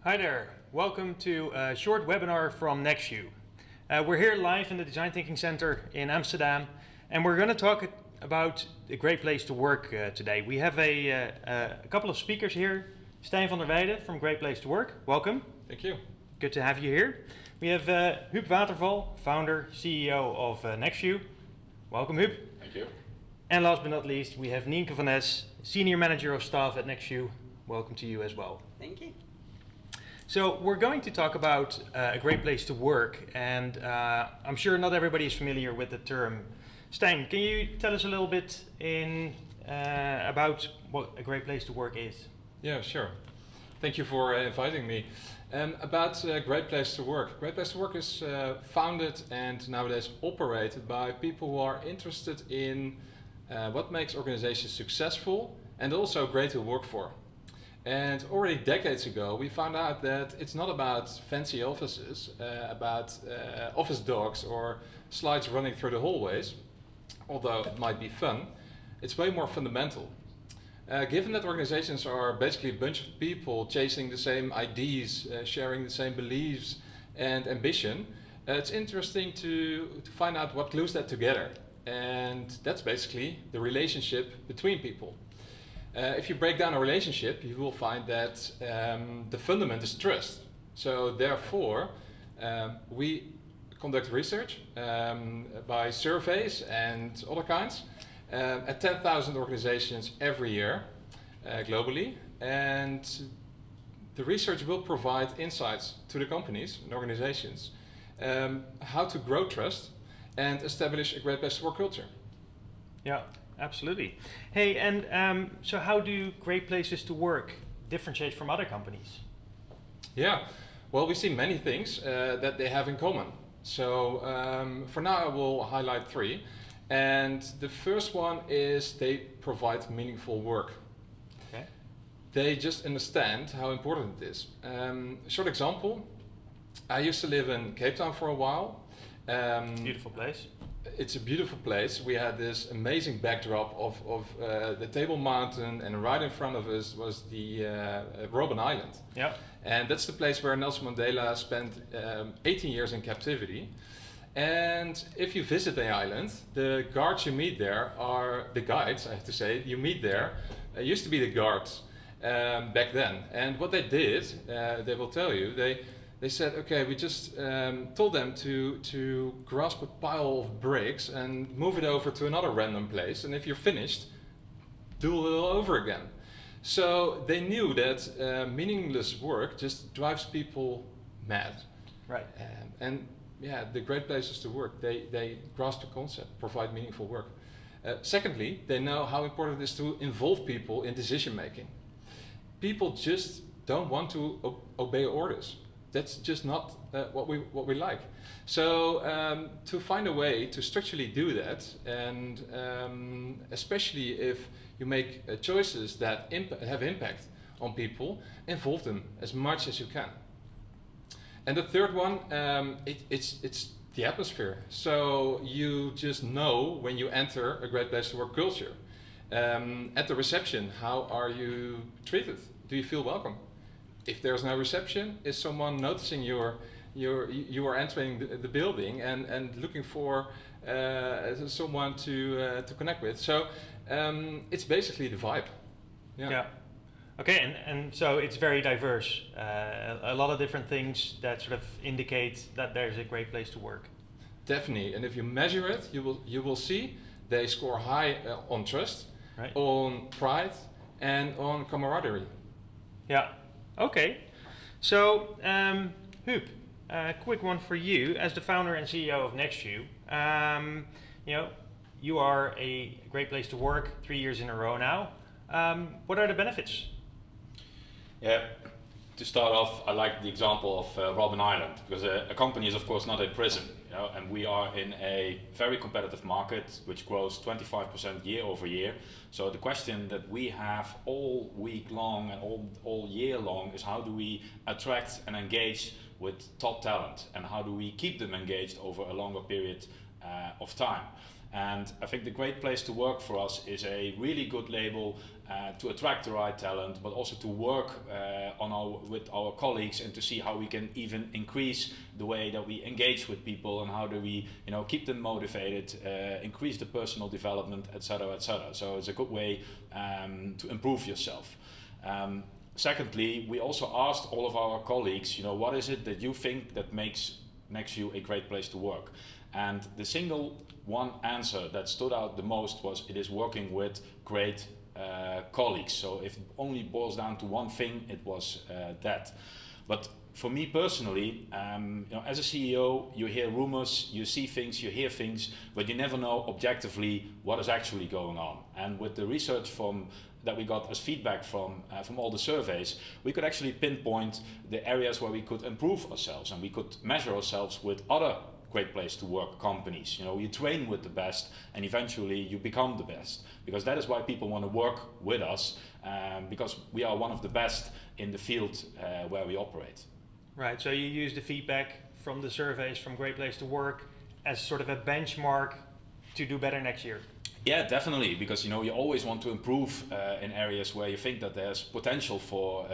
Hi there, welcome to a short webinar from Nextview. We're here live in the Design Thinking Center in Amsterdam, and we're going to talk about a great place to work today. We have a couple of speakers here. Stijn van der Weijden from Great Place to Work, welcome. Thank you. Good to have you here. We have Huub Waterval, founder, CEO of Nextview. Welcome, Huub. Thank you. And last but not least, we have Nienke van Ness, Senior Manager of Staff at Nextview. Welcome to you as well. Thank you. So we're going to talk about a great place to work, and I'm sure not everybody is familiar with the term. Stijn, can you tell us a little bit about what a great place to work is? Yeah, sure. Thank you for inviting me. About Great Place to Work. Great Place to Work is founded and nowadays operated by people who are interested in what makes organizations successful and also great to work for. And already decades ago, we found out that it's not about fancy offices, about office dogs or slides running through the hallways, although it might be fun. It's way more fundamental. Given that organizations are basically a bunch of people chasing the same ideas, sharing the same beliefs and ambition, it's interesting to find out what glues that together. And that's basically the relationship between people. If you break down a relationship, you will find that the fundament is trust. So therefore, we conduct research by surveys and other kinds at 10,000 organizations every year globally. And the research will provide insights to the companies and organizations how to grow trust and establish a great place to work culture. Yeah. Absolutely. Hey, and so how do great places to work differentiate from other companies? Yeah, well, we see many things that they have in common. So for now, I will highlight three. And the first one is they provide meaningful work. Okay. They just understand how important it is. A short example, I used to live in Cape Town for a while. Beautiful place. It's a beautiful place. We had this amazing backdrop of the Table Mountain, and right in front of us was the Robben Island. Yeah. And that's the place where Nelson Mandela spent 18 years in captivity. And if you visit the island, the guards you meet there are the guides, I have to say, you meet there, used to be the guards back then. And what they did, they will tell you, they said, okay, we just told them to grasp a pile of bricks and move it over to another random place. And if you're finished, do it all over again. So they knew that meaningless work just drives people mad. Right. And yeah, the great places to work, they grasp the concept, provide meaningful work. Secondly, they know how important it is to involve people in decision making. People just don't want to obey orders. That's just not what we like. So to find a way to structurally do that, and especially if you make choices that have impact on people, involve them as much as you can. And the third one, it's the atmosphere. So you just know when you enter a great place to work culture. At the reception, how are you treated? Do you feel welcome? If there's no reception, is someone noticing you are entering the building and looking for someone to connect with? So it's basically the vibe. Yeah. Yeah. Okay, and so it's very diverse. A lot of different things that sort of indicate that there's a great place to work. Definitely, and if you measure it, you will see they score high on trust, right, on pride, and on camaraderie. Yeah. Okay, so Huub, a quick one for you. As the founder and CEO of Nextview, you are a great place to work 3 years in a row now. What are the benefits? Yeah, to start off, I like the example of Robben Island, because a company is of course not a prison, and we are in a very competitive market which grows 25% year over year. So the question that we have all week long and all year long is, how do we attract and engage with top talent, and how do we keep them engaged over a longer period of time? And I think the Great Place to Work for us is a really good label to attract the right talent, but also to work with our colleagues and to see how we can even increase the way that we engage with people and how do we keep them motivated, increase the personal development, etc., etc. So it's a good way to improve yourself. Secondly, we also asked all of our colleagues, what is it that you think that makes Nextview a great place to work? And the single one answer that stood out the most was it is working with great colleagues. So if it only boils down to one thing, it was that. But for me personally, as a CEO, you hear rumors, you see things, you hear things, but you never know objectively what is actually going on. And with the research that we got as feedback from all the surveys, we could actually pinpoint the areas where we could improve ourselves, and we could measure ourselves with other Great Place to Work companies. You train with the best, and eventually you become the best, because that is why people want to work with us, because we are one of the best in the field where we operate. Right, so you use the feedback from the surveys from Great Place to Work as sort of a benchmark to do better next year. Yeah, definitely, because you always want to improve in areas where you think that there's potential for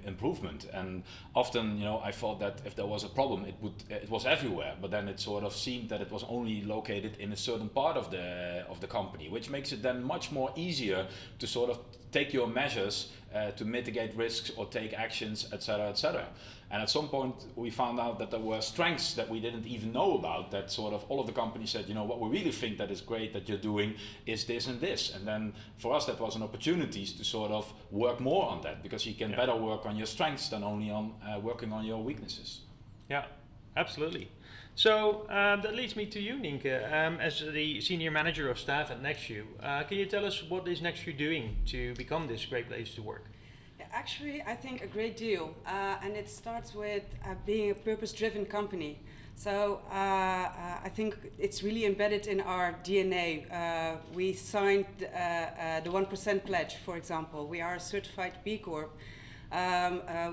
improvement. And often, I thought that if there was a problem, it was everywhere. But then it sort of seemed that it was only located in a certain part of the company, which makes it then much more easier to sort of take your measures to mitigate risks or take actions, etc., etc. And at some point we found out that there were strengths that we didn't even know about, that sort of all of the companies said, what we really think that is great that you're doing is this and this. And then for us that was an opportunity to sort of work more on that, because you can better work on your strengths than only on working on your weaknesses. Yeah, absolutely. So that leads me to you, Nienke. As the Senior Manager of Staff at Nextview, can you tell us what is Nextview doing to become this great place to work? Actually, I think a great deal, and it starts with being a purpose-driven company. So I think it's really embedded in our DNA. We signed the 1% pledge, for example. We are a certified B Corp.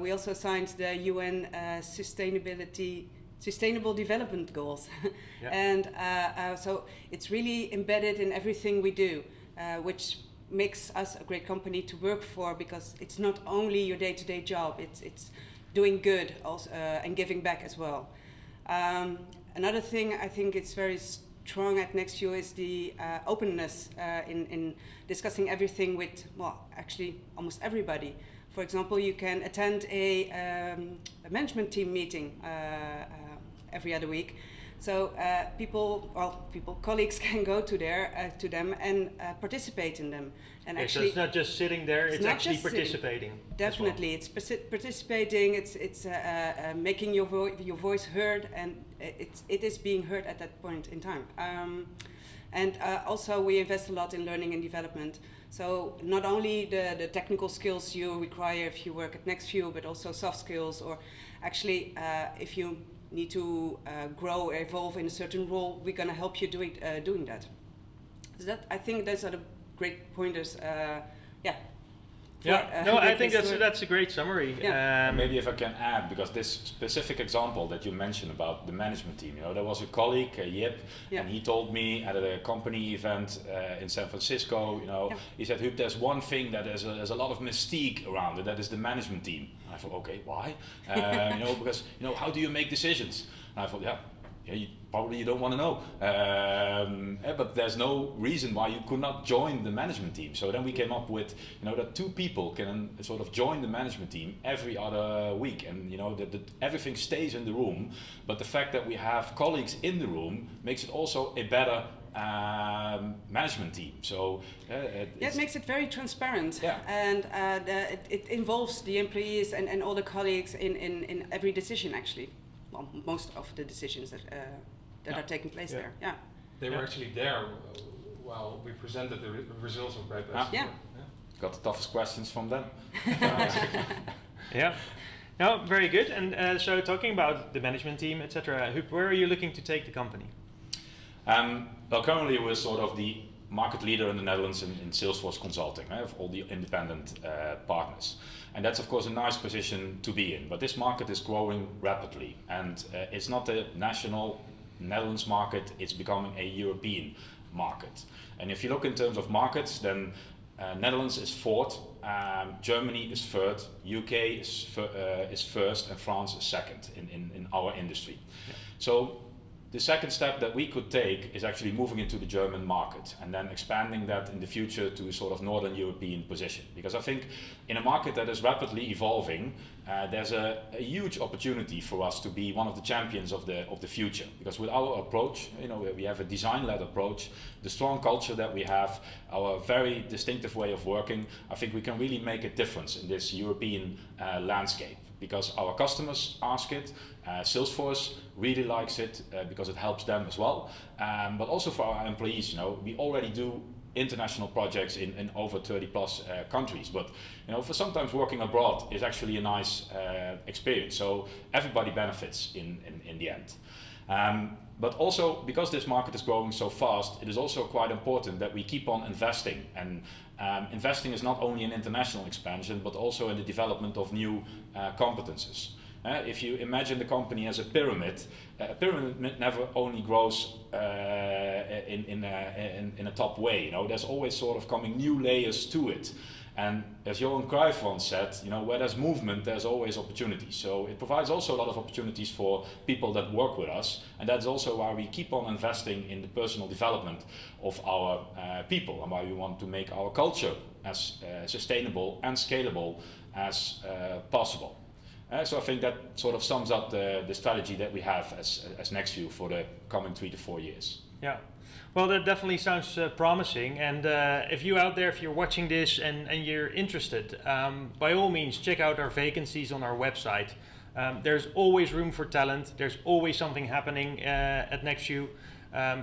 We also signed the UN Sustainable Development Goals. Yeah. And so it's really embedded in everything we do, which makes us a great company to work for, because it's not only your day-to-day job, it's doing good also, and giving back as well. Another thing I think it's very strong at Nextview is the openness in discussing everything with, actually almost everybody. For example, you can attend a management team meeting every other week. So colleagues can go to them and participate in them. And so it's not just sitting there; it's actually participating. Definitely, it's participating. It's making your voice heard, and it is being heard at that point in time. And also, we invest a lot in learning and development. So not only the technical skills you require if you work at Nextview, but also soft skills, or actually if you need to grow or evolve in a certain role, we're going to help you doing that. So I think those are the great pointers. I think that's a great summary. Yeah. Maybe if I can add, because this specific example that you mentioned about the management team, there was a colleague, Jip, and he told me at a company event in San Francisco, he said, "Huub, there's one thing that there's a lot of mystique around it, that is the management team." I thought, okay, why? Because how do you make decisions? And I thought, you don't want to know, but there's no reason why you could not join the management team. So then we came up with that 2 people can sort of join the management team every other week, and that everything stays in the room, but the fact that we have colleagues in the room makes it also a better management team. So it makes it very transparent, yeah. And it involves the employees and all the colleagues in every decision, actually. Well, most of the decisions that are taking place there. Yeah. They were actually there while we presented the results of Great Place to Work. Got the toughest questions from them. Yeah. No, very good. And so talking about the management team, etc., where are you looking to take the company? Well, currently we're sort of the market leader in the Netherlands in Salesforce consulting, of all the independent partners. And that's of course a nice position to be in, but this market is growing rapidly, and it's not a national Netherlands market, it's becoming a European market. And if you look in terms of markets, then Netherlands is fourth, Germany is third, UK is first, and France is second in our industry. Yeah. So the second step that we could take is actually moving into the German market and then expanding that in the future to a sort of Northern European position. Because I think in a market that is rapidly evolving, there's a huge opportunity for us to be one of the champions of the future. Because with our approach, you know, we have a design-led approach, the strong culture that we have, our very distinctive way of working, I think we can really make a difference in this European landscape. Because our customers ask it, Salesforce really likes it because it helps them as well. But also for our employees, you know, we already do international projects in over 30 plus countries. But you know, for sometimes working abroad is actually a nice experience. So everybody benefits in the end. But also because this market is growing so fast, it is also quite important that we keep on investing. And investing is not only in international expansion, but also in the development of new competences. If you imagine the company as a pyramid never only grows in a top way. You know, there's always sort of coming new layers to it. And as Johan Cruyff once said, you know, where there's movement, there's always opportunity. So it provides also a lot of opportunities for people that work with us. And that's also why we keep on investing in the personal development of our people, and why we want to make our culture as sustainable and scalable as possible. So I think that sort of sums up the strategy that we have as Nextview for the coming 3 to 4 years. Yeah. Well, that definitely sounds promising. And if you out there, if you're watching this and you're interested, by all means, check out our vacancies on our website. There's always room for talent. There's always something happening at Nextview.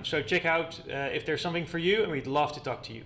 So check out if there's something for you, and we'd love to talk to you.